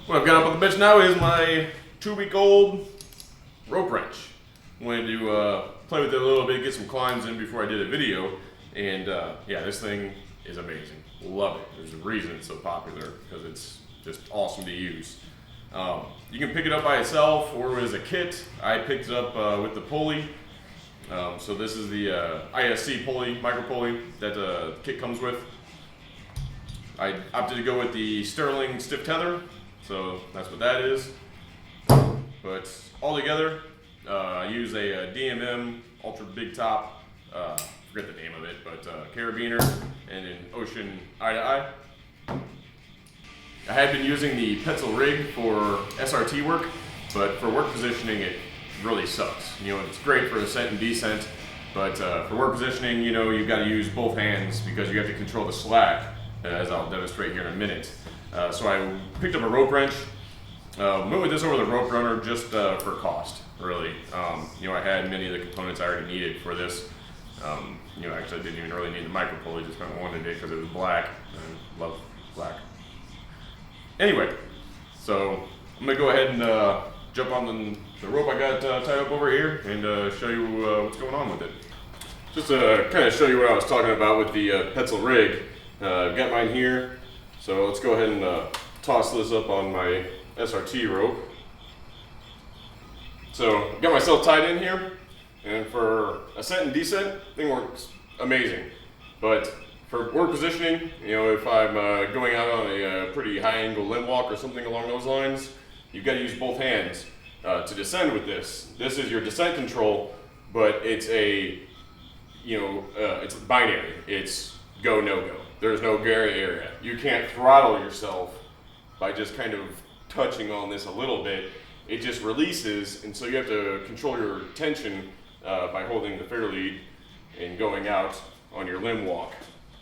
What I've got up on the bench now is my 2-week-old rope wrench. Wanted to play with it a little bit, get some climbs in before I did a video, and yeah, this thing is amazing. Love it. There's a reason it's so popular, because it's just awesome to use. You can pick it up by itself or as a kit. I picked it up with the pulley. So this is the ISC pulley, micro pulley that the kit comes with. I opted to go with the Sterling stiff tether, so that's what that is. But all together, I use a DMM Ultra Big Top, forget the name of it, but carabiner and an Ocean eye to eye. I had been using the Petzl rig for SRT work, but for work positioning it really sucks. You know, it's great for ascent and descent, but for work positioning, you know, you've got to use both hands because you have to control the slack, as I'll demonstrate here in a minute. So I picked up a rope wrench, went with this over the rope runner just for cost, really. You know, I had many of the components I already needed for this. You know, actually I didn't even really need the micro pulley, just kind of wanted it because it was black. I love black. Anyway, so I'm gonna go ahead and jump on the rope I got tied up over here and show you what's going on with it. Just to kind of show you what I was talking about with the Petzl rig. I've got mine here, so let's go ahead and toss this up on my SRT rope. So I've got myself tied in here, and for ascent and descent, thing works amazing. But for work positioning, you know, if I'm going out on a pretty high angle limb walk or something along those lines, you've got to use both hands to descend with this. This is your descent control, but it's a, you know, it's binary. It's go, no go. There's no gray area. You can't throttle yourself by just kind of touching on this a little bit. It just releases, and so you have to control your tension by holding the fair lead and going out on your limb walk.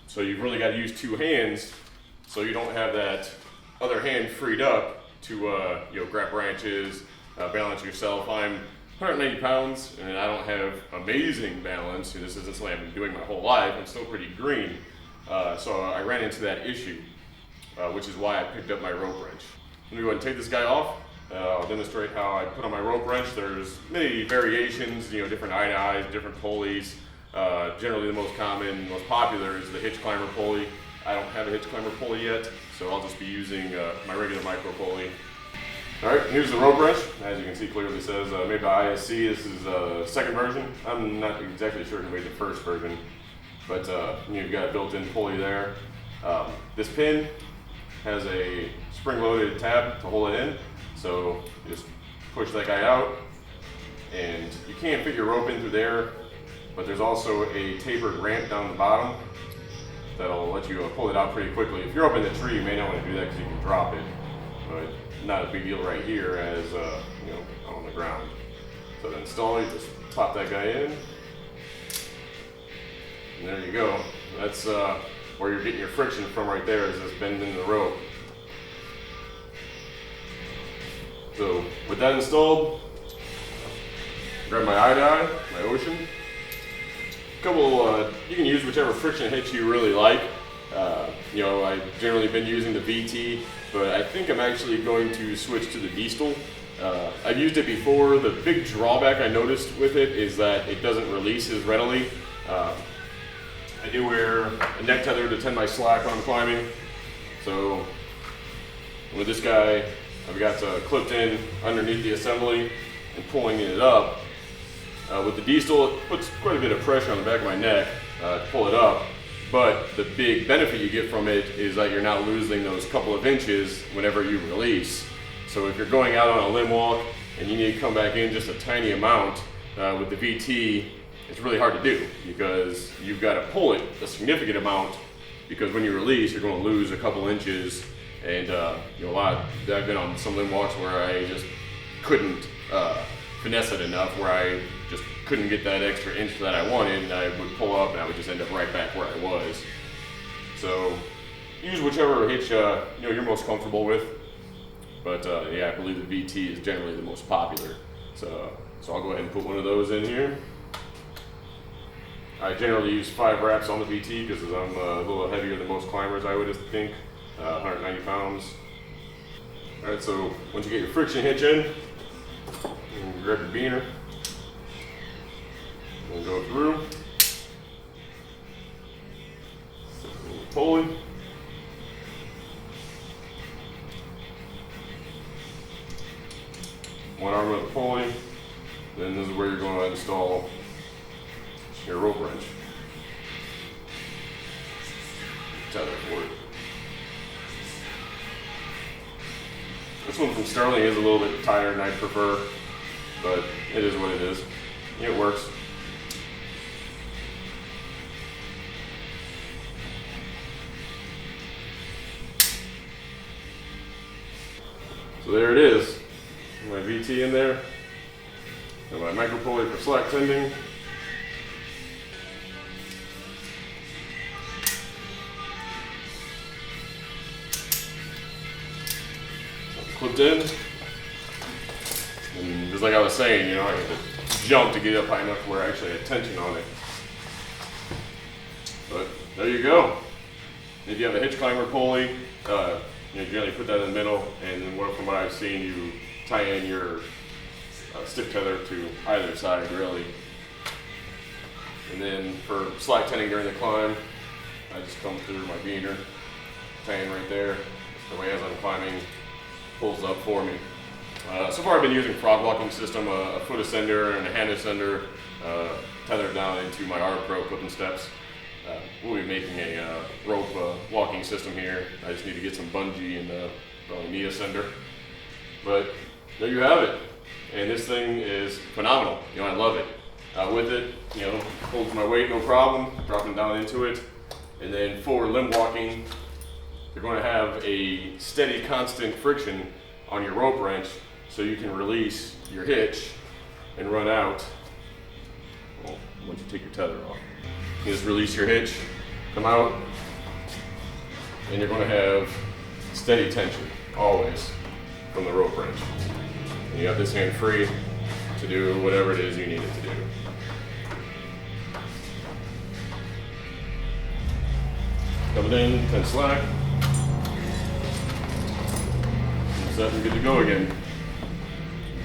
So you've really got to use two hands so you don't have that other hand freed up to you know, grab branches, balance yourself. I'm 190 pounds and I don't have amazing balance. This isn't something I've been doing my whole life. I'm still pretty green. So I ran into that issue, which is why I picked up my rope wrench. Let me go ahead and take this guy off. I'll demonstrate how I put on my rope wrench. There's many variations, you know, different eye to eyes, different pulleys. Generally the most common, most popular is the hitch climber pulley. I don't have a hitch climber pulley yet, so I'll just be using my regular micro pulley. Alright, here's the rope wrench. As you can see clearly it says made by ISC. This is the second version. I'm not exactly sure who made the first version, but you've got a built-in pulley there. This pin has a spring-loaded tab to hold it in, so you just push that guy out, and you can't fit your rope in through there, but there's also a tapered ramp down the bottom that'll let you pull it out pretty quickly. If you're up in the tree, you may not want to do that because you can drop it, but not a big deal right here as you know, on the ground. So to install it, just pop that guy in, and there you go. That's where you're getting your friction from right there, is this bend in the rope. So with that installed, grab my eye to eye, my Ocean. Couple, you can use whichever friction hitch you really like. You know, I've generally been using the VT, but I think I'm actually going to switch to the Diestel. I've used it before. The big drawback I noticed with it is that it doesn't release as readily. I do wear a neck tether to tend my slack when I'm climbing. So with this guy, I've got clipped in underneath the assembly and pulling it up. With the Diestel, it puts quite a bit of pressure on the back of my neck to pull it up, but the big benefit you get from it is that you're not losing those couple of inches whenever you release. So if you're going out on a limb walk and you need to come back in just a tiny amount, with the VT, it's really hard to do because you've got to pull it a significant amount, because when you release, you're going to lose a couple inches. And you know, I've been on some limb walks where I just couldn't finesse it enough, where I just couldn't get that extra inch that I wanted, and I would pull up and I would just end up right back where I was. So use whichever hitch you know, you're most comfortable with, but yeah, I believe the VT is generally the most popular. So I'll go ahead and put one of those in here. I generally use 5 wraps on the VT because I'm a little heavier than most climbers, I would think, 190 pounds. Alright, so once you get your friction hitch in, you can grab your beaner and go through. Pulley. One arm of the pulley. Then this is where you're going to install your rope wrench. Tether for it. This one from Sterling is a little bit tighter than I'd prefer, but it is what it is. It works. So there it is. My VT in there. And my micro pulley for slack tending. Clipped in. And just like I was saying, you know, I had to jump to get up high enough where I actually had tension on it. But there you go. If you have a hitch climber pulley, you generally put that in the middle, and then from what I've seen, you tie in your stick tether to either side, really. And then for slack tending during the climb, I just come through my beaner, tie in right there. The way as I'm climbing pulls up for me. So far I've been using frog walking system, a foot ascender and a hand ascender tethered down into my Arbor Pro clipping steps. We'll be making a rope walking system here. I just need to get some bungee and probably knee ascender. But there you have it. And this thing is phenomenal. You know, I love it. With it, you know, holds my weight no problem, dropping down into it. And then for limb walking, you're going to have a steady, constant friction on your rope wrench so you can release your hitch and run out. Well, once you take your tether off. You just release your hitch, come out, and you're going to have steady tension, always, from the rope wrench. And you have this hand free to do whatever it is you need it to do. Coming in, 10 slack. Set and good to go again.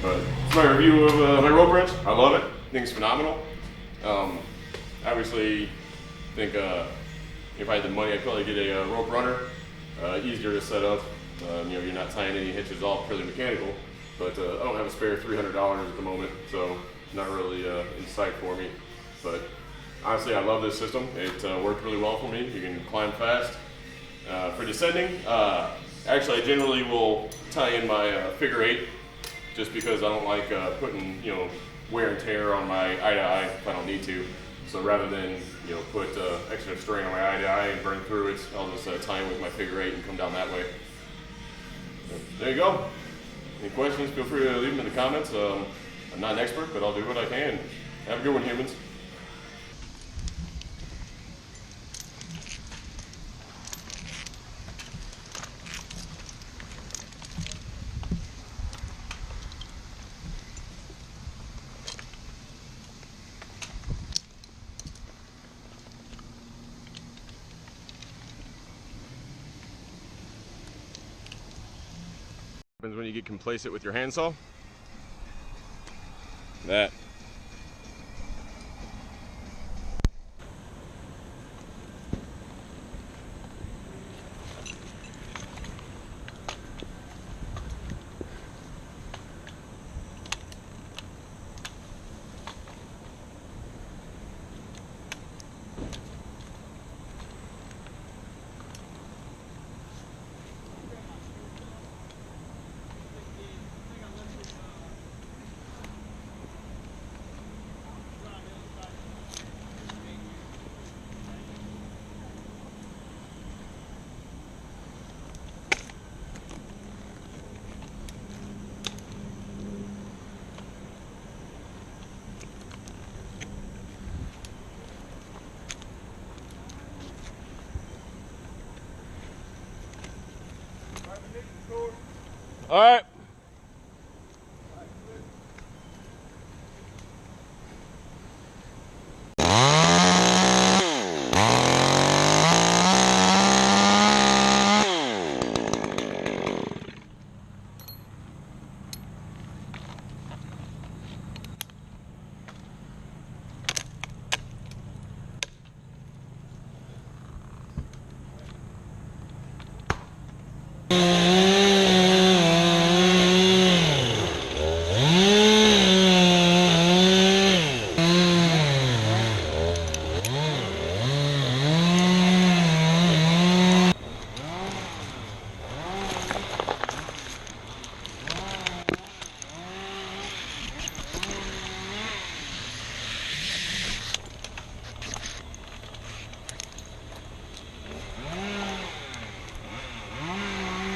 But it's my review of my rope wrench. I love it. I think it's phenomenal. Obviously, I think if I had the money, I'd probably get a rope runner. Easier to set up. You know, you're not tying any hitches, all purely mechanical. But I don't have a spare $300 at the moment, so not really in sight for me. But honestly, I love this system. It worked really well for me. You can climb fast. For descending, actually, I generally will tie in my figure 8, just because I don't like putting, you know, wear and tear on my eye to eye if I don't need to. So rather than, you know, put extra strain on my eye to eye and burn through it, I'll just tie in with my figure 8 and come down that way. So, there you go. Any questions, feel free to leave them in the comments. I'm not an expert, but I'll do what I can. Have a good one, humans. Happens when you get complacent with your handsaw. That. All right.